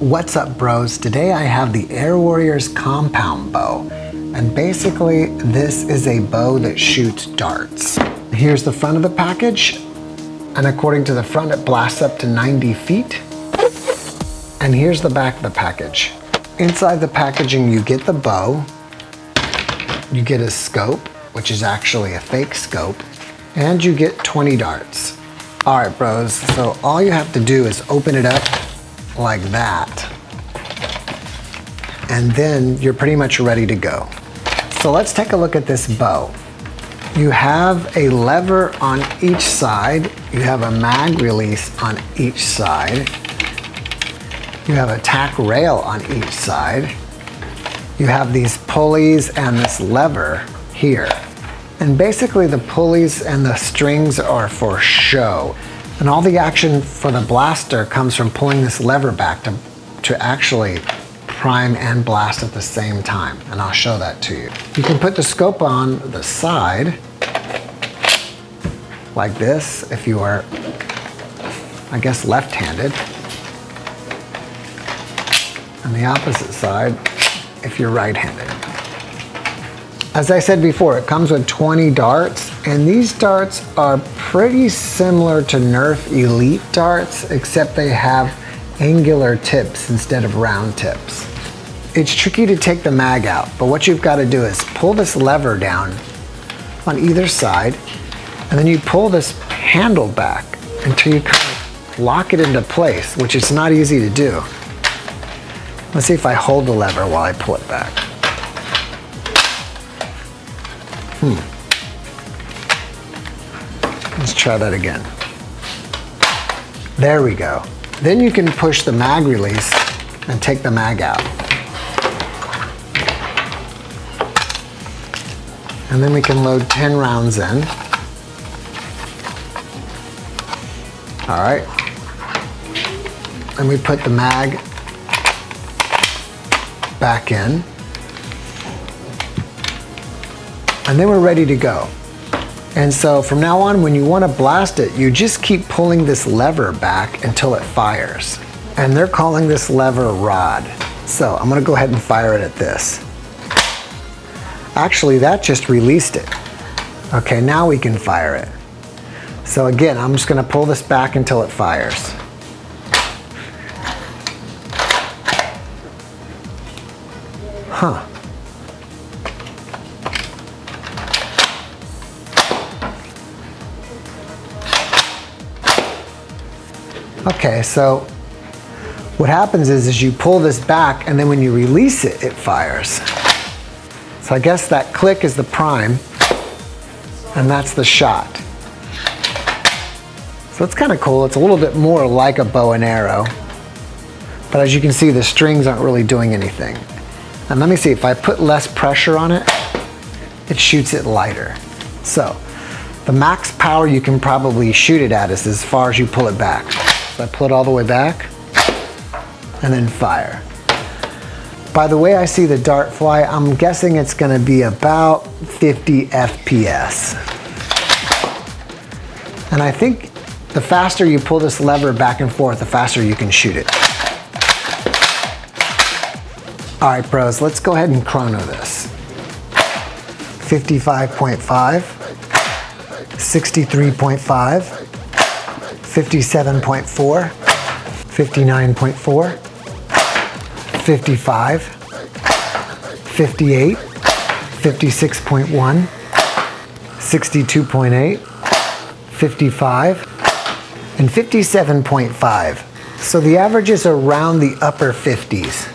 What's up, bros? Today I have the Air Warriors compound bow, and basically this is a bow that shoots darts. Here's the front of the package, and according to the front it blasts up to 90 feet. And here's the back of the package. Inside the packaging you get the bow, you get a scope, which is actually a fake scope, and you get 20 darts. Alright bros, so all you have to do is open it up like that, and then you're pretty much ready to go. So let's take a look at this bow. You have a lever on each side, you have a mag release on each side, you have a tack rail on each side, you have these pulleys and this lever here. And basically the pulleys and the strings are for show. And all the action for the blaster comes from pulling this lever back to actually prime and blast at the same time. And I'll show that to you. You can put the scope on the side like this if you are, I guess, left-handed. And the opposite side if you're right-handed. As I said before, it comes with 20 darts, and these darts are pretty similar to Nerf Elite darts, except they have angular tips instead of round tips. It's tricky to take the mag out, but what you've got to do is pull this lever down on either side, and then you pull this handle back until you kind of lock it into place, which is not easy to do. Let's see if I hold the lever while I pull it back. Let's try that again. There we go. Then you can push the mag release and take the mag out. And then we can load 10 rounds in. All right. And we put the mag back in. And then we're ready to go. And so from now on, when you want to blast it, you just keep pulling this lever back until it fires. And they're calling this lever rod. So I'm going to go ahead and fire it at this. Actually, that just released it. Okay, now we can fire it. So again, I'm just going to pull this back until it fires. Huh. Okay, so what happens is you pull this back, and then when you release it, it fires. So I guess that click is the prime, and that's the shot. So it's kind of cool. It's a little bit more like a bow and arrow, but as you can see, the strings aren't really doing anything. And let me see, if I put less pressure on it, it shoots it lighter. So the max power you can probably shoot it at is as far as you pull it back. So I pull it all the way back and then fire. By the way I see the dart fly, I'm guessing it's going to be about 50 FPS. And I think the faster you pull this lever back and forth, the faster you can shoot it. All right, bros, let's go ahead and chrono this. 55.5, 63.5, 57.4, 59.4, 55, 58, 56.1, 62.8, 55, and 57.5. So the average is around the upper 50s,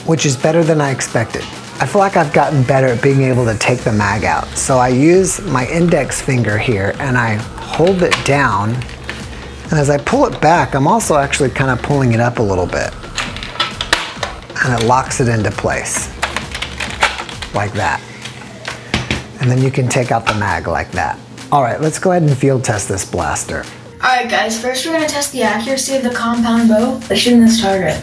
which is better than I expected. I feel like I've gotten better at being able to take the mag out. So I use my index finger here and I hold it down. And as I pull it back, I'm also actually kind of pulling it up a little bit. And it locks it into place, like that. And then you can take out the mag like that. All right, let's go ahead and field test this blaster. All right guys, first we're gonna test the accuracy of the compound bow by shooting this target.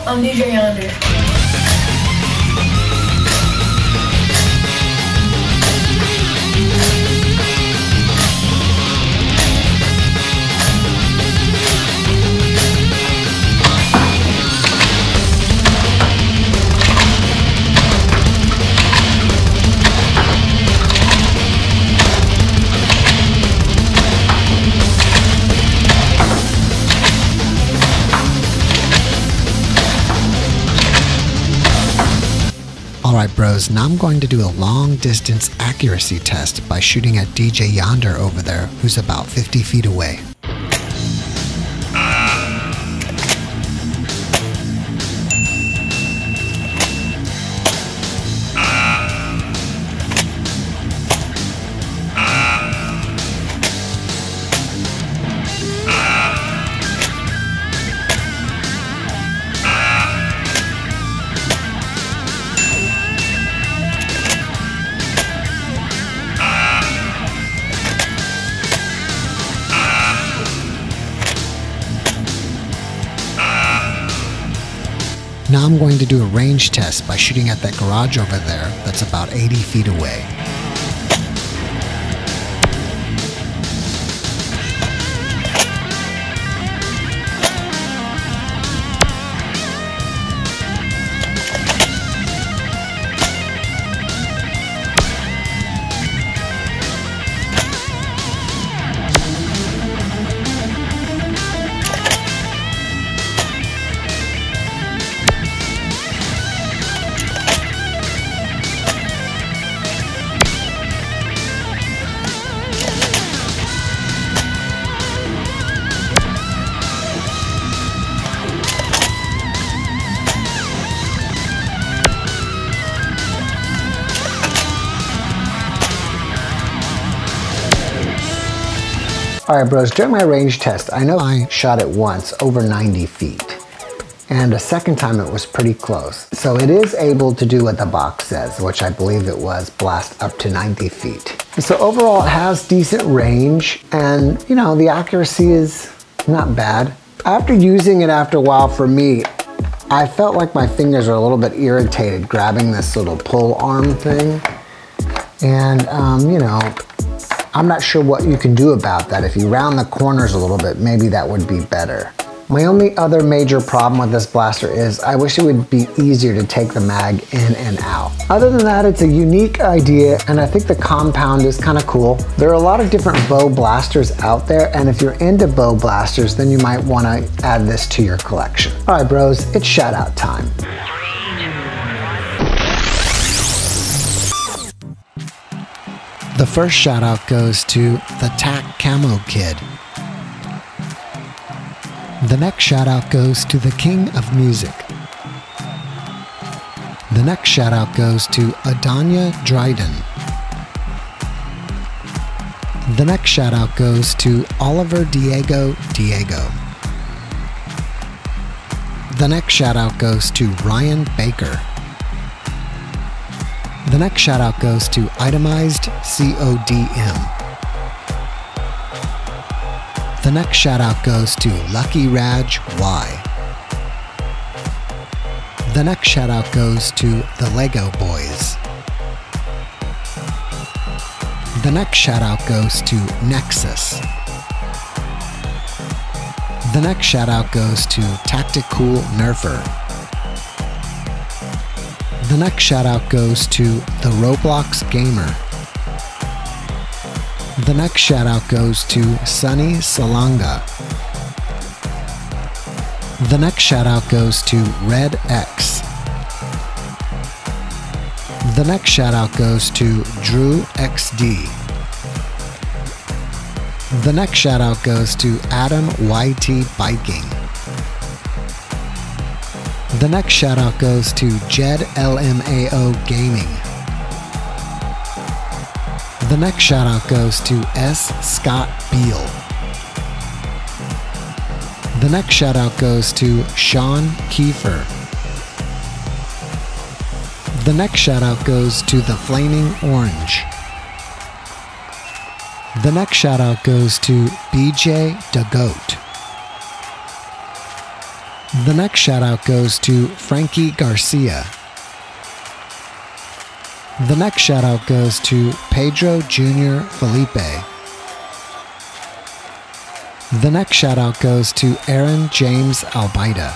out, I'm DJ Yonder. Alright bros, now I'm going to do a long distance accuracy test by shooting at DJ Yonder over there, who's about 50 feet away. Now I'm going to do a range test by shooting at that garage over there that's about 80 feet away. Alright bros, during my range test, I know I shot it once over 90 feet. And a second time it was pretty close. So it is able to do what the box says, which I believe it was, blast up to 90 feet. So overall it has decent range and you know, the accuracy is not bad. After using it after a while for me, I felt like my fingers were a little bit irritated grabbing this little pull arm thing. And you know, I'm not sure what you can do about that. If you round the corners a little bit, maybe that would be better. My only other major problem with this blaster is I wish it would be easier to take the mag in and out. Other than that, it's a unique idea and I think the compound is kind of cool. There are a lot of different bow blasters out there, and if you're into bow blasters, then you might want to add this to your collection. All right bros, it's shout out time. The first shout out goes to the Tac Camo Kid. The next shout out goes to the King of Music. The next shout out goes to Adanya Dryden. The next shout out goes to Oliver Diego. The next shout out goes to Ryan Baker. The next shout out goes to Itemized CODM. The next shout out goes to Lucky Raj Y. The next shout out goes to the Lego Boys. The next shout out goes to Nexus. The next shout out goes to Tactical Nerfer. The next shout out goes to the Roblox Gamer. The next shout out goes to Sunny Salanga. The next shout out goes to Red X. The next shout out goes to Drew XD. The next shout out goes to Adam YT Biking. The next shout out goes to Jed LMAO Gaming. The next shout out goes to S. Scott Beal. The next shout out goes to Sean Kiefer. The next shout out goes to the Flaming Orange. The next shout out goes to BJ the Goat. The next shout out goes to Frankie Garcia. The next shout out goes to Pedro Jr. Felipe. The next shout out goes to Aaron James Albaida.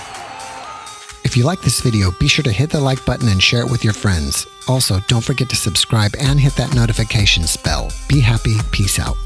If you like this video, be sure to hit the like button and share it with your friends. Also, don't forget to subscribe and hit that notifications bell. Be happy. Peace out.